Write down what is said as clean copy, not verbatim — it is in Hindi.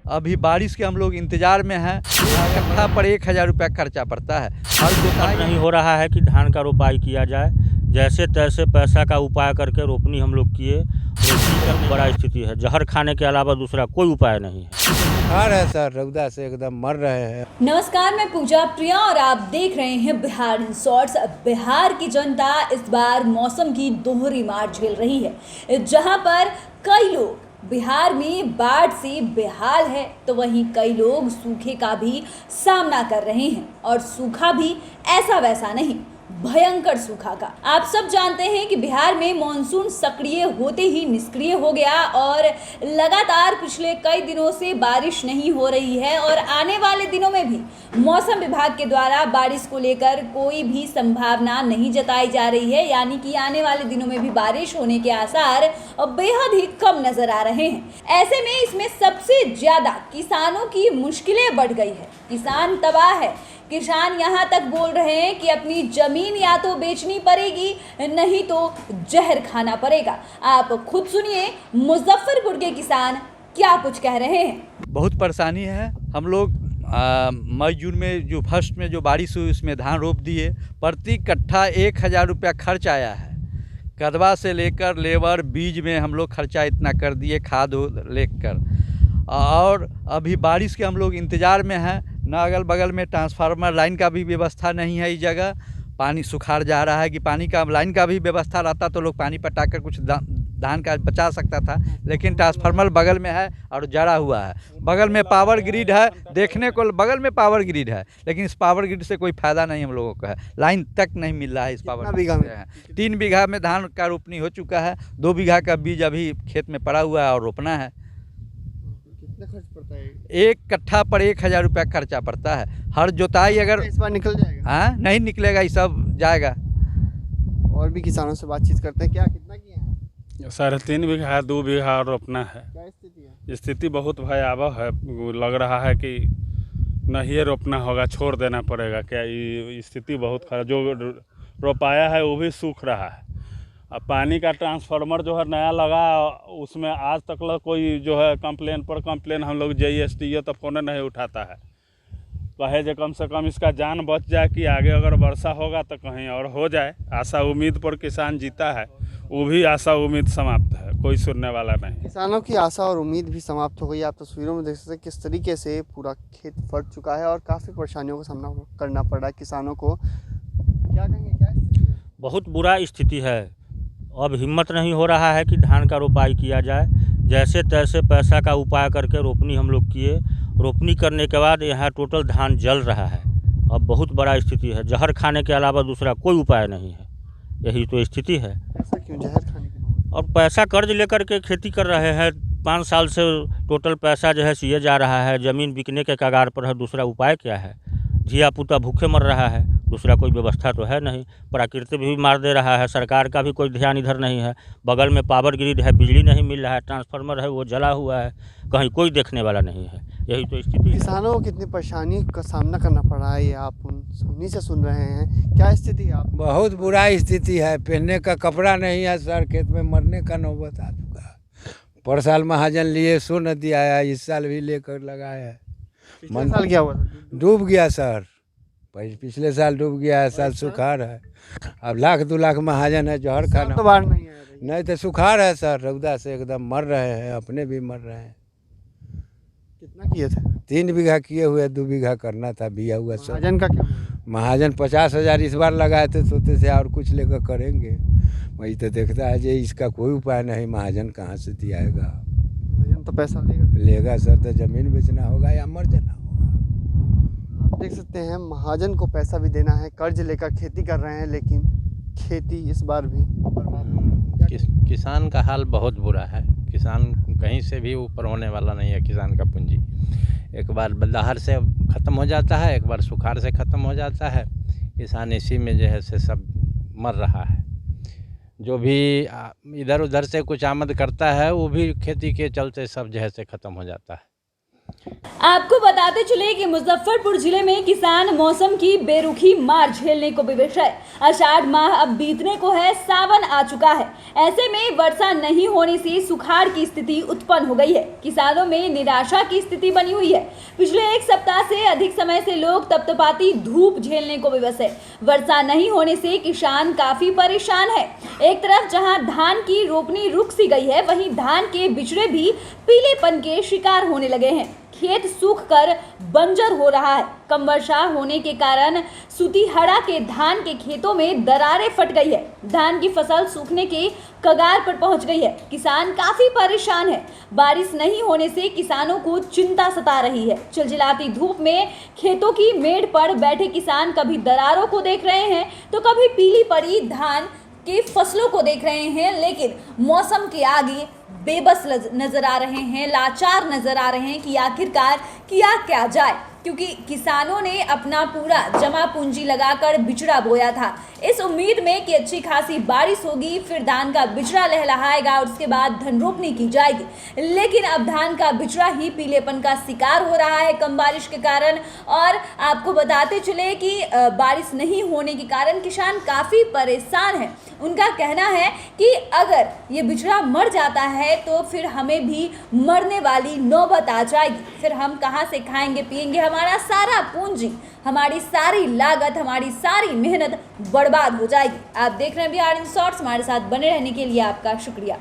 अभी बारिश के हम लोग इंतजार में हैं। कट्ठा पर 1000 रुपया खर्चा पड़ता है। हर जोताई नहीं हो रहा है कि धान का रोपाई किया जाए, जैसे तैसे पैसा का उपाय करके रोपनी हम लोग किए। रोपनी का बड़ा स्थिति है, जहर खाने के अलावा दूसरा कोई उपाय नहीं है। बुखार है सर, रौदा से एकदम मर रहे हैं। नमस्कार, मैं पूजा प्रिया और आप देख रहे हैं बिहार इन शॉर्ट्स। बिहार की जनता इस बार मौसम की दोहरी मार झेल रही है, जहां पर कई लोग बिहार में बाढ़ से बेहाल है, तो वहीं कई लोग सूखे का भी सामना कर रहे हैं, और सूखा भी ऐसा वैसा नहीं, भयंकर सूखा का। आप सब जानते हैं कि बिहार में मॉनसून सक्रिय होते ही निष्क्रिय हो गया और लगातार पिछले कई दिनों से बारिश नहीं हो रही है, और आने वाले दिनों में भी मौसम विभाग के द्वारा बारिश को लेकर कोई भी संभावना नहीं जताई जा रही है। यानी कि आने वाले दिनों में भी बारिश होने के आसार बेहद ही कम नजर आ रहे हैं। ऐसे में इसमें सबसे ज्यादा किसानों की मुश्किलें बढ़ गई है। किसान तबाह है। किसान यहाँ तक बोल रहे हैं कि अपनी जमीन या तो बेचनी पड़ेगी, नहीं तो जहर खाना पड़ेगा। आप खुद सुनिए मुजफ्फरपुर के किसान क्या कुछ कह रहे हैं। बहुत परेशानी है। हम लोग मई जून में जो फर्स्ट में जो बारिश हुई उसमें धान रोप दिए। प्रति कट्ठा 1000 रुपया खर्च आया है। कदवा से लेकर लेबर बीज में हम लोग खर्चा इतना कर दिए, खाद लेकर। और अभी बारिश के हम लोग इंतज़ार में हैं। न अगल बगल में ट्रांसफार्मर लाइन का भी व्यवस्था नहीं है। इस जगह पानी सुखाड़ जा रहा है कि पानी का लाइन का भी व्यवस्था रहता तो लोग पानी पटाकर कुछ धान का बचा सकता था, लेकिन ट्रांसफार्मर बगल में है और जड़ा हुआ है। बगल में पावर ग्रिड है, देखने को बगल में पावर ग्रिड है, लेकिन इस पावर ग्रिड से कोई फ़ायदा नहीं हम लोगों को है। लाइन तक नहीं मिल रहा है इस पावर ग्रिड से। 3 बीघा में धान का रोपनी हो चुका है। 2 बीघा का बीज अभी खेत में पड़ा हुआ है और रोपना है। कितना खर्च पड़ता है? 1 कट्ठा पर 1000 रुपया खर्चा पड़ता है। हर जोताई अगर इस बार निकल जाएगा? हाँ, नहीं निकलेगा, ये सब जाएगा। और भी किसानों से बातचीत करते हैं। क्या कितना किया है? 3.5 बीघा है, 2 बीघा रोपना है। क्या स्थिति है? स्थिति बहुत भयावह है। लग रहा है कि नहीं रोपना होगा, छोड़ देना पड़ेगा। क्या ये स्थिति बहुत खराब। जो रोपाया है वो भी सूख रहा है। अब पानी का ट्रांसफार्मर जो है नया लगा, उसमें आज तक कोई जो है कंप्लेन हम लोग JSTO तो फ़ोन नहीं उठाता है। कहे जो कम से कम इसका जान बच जाए कि आगे अगर वर्षा होगा तो कहीं और हो जाए। आशा उम्मीद पर किसान जीता है, वो भी आशा उम्मीद समाप्त है, कोई सुनने वाला नहीं। किसानों की आशा और उम्मीद भी समाप्त हो गई। आप तस्वीरों में देख सकते हैं किस तरीके से पूरा खेत फट चुका है और काफ़ी परेशानियों का सामना करना पड़ रहा है किसानों को। क्या कहेंगे, क्या स्थिति है? बहुत बुरा स्थिति है। अब हिम्मत नहीं हो रहा है कि धान का रोपाई किया जाए, जैसे तैसे पैसा का उपाय करके रोपनी हम लोग किए। रोपनी करने के बाद यहाँ टोटल धान जल रहा है। अब बहुत बड़ा स्थिति है, जहर खाने के अलावा दूसरा कोई उपाय नहीं है। यही तो स्थिति है। ऐसा क्यों? जहर खाने की नौबत? और पैसा कर्ज लेकर के खेती कर रहे हैं। 5 साल से टोटल पैसा जो है सिए जा रहा है, ज़मीन बिकने के कगार पर है। दूसरा उपाय क्या है? धिया पुता भूखे मर रहा है, दूसरा कोई व्यवस्था तो है नहीं। प्रकृति भी मार दे रहा है, सरकार का भी कोई ध्यान इधर नहीं है। बगल में पावर ग्रिड है, बिजली नहीं मिल रहा है, ट्रांसफार्मर है वो जला हुआ है, कहीं कोई देखने वाला नहीं है। यही तो स्थिति है। किसानों को कितनी परेशानी का सामना करना पड़ रहा है, ये आप उन्हीं से सुन रहे हैं। क्या स्थिति है आप? बहुत बुरा स्थिति है। पहनने का कपड़ा नहीं है सर, खेत में मरने का नौबत आ चुका है। पर साल महाजन लिए सो न दिया है, इस साल भी लेकर लगाया है। पिछले साल क्या हुआ था? डूब गया सर, पिछले साल डूब गया है, साल सुखाड़ है। अब 1-2 लाख महाजन है, जहर खाना तो बाढ़ नहीं है। नहीं तो सुखाड़ है सर, रौदा से एकदम मर रहे हैं, अपने भी मर रहे हैं। कितना किए थे? 3 बीघा किए हुए, 2 बीघा करना था, बिया हुआ सब। महाजन का क्या? महाजन 50,000 इस बार लगाए थे, सोते से और कुछ लेकर करेंगे। वही तो देखता है जी, इसका कोई उपाय नहीं। महाजन कहाँ से दियाएगा? महाजन तो पैसा लेगा सर, तो ज़मीन बेचना होगा या मर जाना होगा। आप देख सकते हैं महाजन को पैसा भी देना है, कर्ज लेकर खेती कर रहे हैं, लेकिन खेती इस बार भी किसान का हाल बहुत बुरा है। किसान कहीं से भी ऊपर होने वाला नहीं है। किसान का पूंजी एक बार दहाड़ से ख़त्म हो जाता है, एक बार सुखाड़ से ख़त्म हो जाता है। किसान इसी में जो है से सब मर रहा है। जो भी इधर उधर से कुछ आमद करता है वो भी खेती के चलते सब जो है से ख़त्म हो जाता है। आपको बताते चले कि मुजफ्फरपुर जिले में किसान मौसम की बेरुखी मार झेलने को विवश है। आषाढ़ माह अब बीतने को है, सावन आ चुका है। ऐसे में वर्षा नहीं होने से सुखाड़ की स्थिति उत्पन्न हो गई है। किसानों में निराशा की स्थिति बनी हुई है। पिछले एक सप्ताह से अधिक समय से लोग तपतपाती धूप झेलने को विवश है। वर्षा नहीं होने से किसान काफी परेशान है। एक तरफ जहां धान की रोपनी रुक सी गई है, वहीं धान के बिचड़े भी पीलेपन के शिकार होने लगे हैं। खेत सूख कर बंजर हो रहा है। कम वर्षा होने के कारण सुतीहड़ा के धान के खेतों में दरारें फट गई है। धान की फसल सूखने के कगार पर पहुंच गई है। किसान काफी परेशान है। बारिश नहीं होने से किसानों को चिंता सता रही है। चिलचिलाती धूप में खेतों की मेड़ पर बैठे किसान कभी दरारों को देख रहे हैं तो कभी पीली पड़ी धान की फसलों को देख रहे हैं, लेकिन मौसम के आगे बेबस नजर आ रहे हैं, लाचार नजर आ रहे हैं कि आखिरकार किया क्या जाए, क्योंकि किसानों ने अपना पूरा जमा पूंजी लगाकर बिचड़ा बोया था इस उम्मीद में कि अच्छी खासी बारिश होगी, फिर धान का बिचड़ा लहलहाएगा और उसके बाद धन रोपनी की जाएगी। लेकिन अब धान का बिचड़ा ही पीलेपन का शिकार हो रहा है कम बारिश के कारण। और आपको बताते चले कि बारिश नहीं होने के कारण किसान काफ़ी परेशान हैं। उनका कहना है कि अगर ये बिचड़ा मर जाता है तो फिर हमें भी मरने वाली नौबत आ जाएगी। फिर हम कहाँ से खाएंगे पिएंगे? हमारा सारा पूंजी, हमारी सारी लागत, हमारी सारी मेहनत बर्बाद हो जाएगी। आप देख रहे हैं बिहार इन शॉर्ट्स। हमारे साथ बने रहने के लिए आपका शुक्रिया।